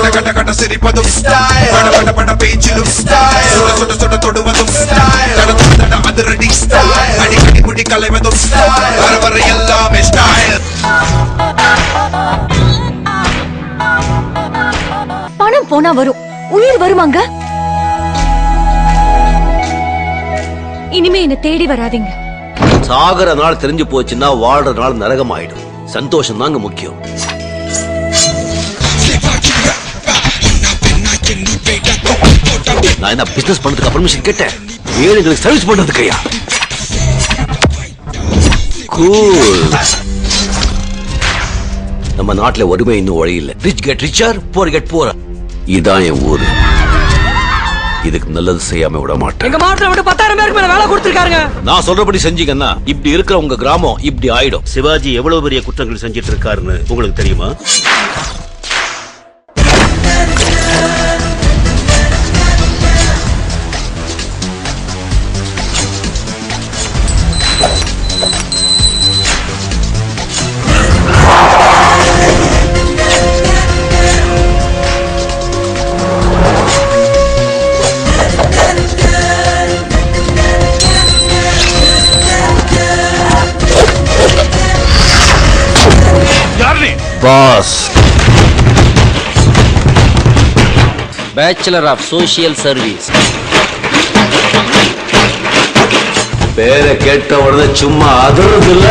கட கட கட சிரிப்பதும் ஸ்டைல் பட பட பட பேச்சிலும் ஸ்டைல் சுட சுட சுட தொடுவதும் ஸ்டைல் தட தட அதிரடி ஸ்டைல் அடிக்கடி முடி கலைவதும் ஸ்டைல் வர வர எல்லாமே ஸ்டைல். பணம் போனா வரும், உயிர் வருமாங்க? இனிமே என்ன தேடி வராதீங்க. சாகர நாள் தெரிஞ்சு போச்சுன்னா வாழ்ற நாள் நரகம் ஆயிடும். சந்தோஷம் தாங்க முக்கியம். நான் என்ன பிசினஸ் பண்றதுக்கு பர்மிஷன் கேட்டேன்? ஏழைகளுக்கு சர்வீஸ் பண்றதுக்கு ஐயா. கூல். நம்ம நாட்டுல ஒருமை இன்னும் வழி இல்ல. Rich get richer, poor get poor. இதான் என் ஊரு. இதுக்கு நல்லது செய்யாம விட மாட்டேன். எங்க மாவட்டத்துல விட்டு 10,000 பேருக்கு மேல வேலை கொடுத்திருக்காங்க. நான் சொல்றபடி செஞ்சீங்கன்னா இப்படி இருக்கிற உங்க கிராமம் இப்படி ஆயிடும். சிவாஜி எவ்வளவு பெரிய குற்றங்கள் செஞ்சிட்டு இருக்காருன்னு உங்களுக்கு தெரியுமா? Boss, bachelor of social service. பேரை கேட்ட உடனே சும்மா அதிர்றது இல்ல.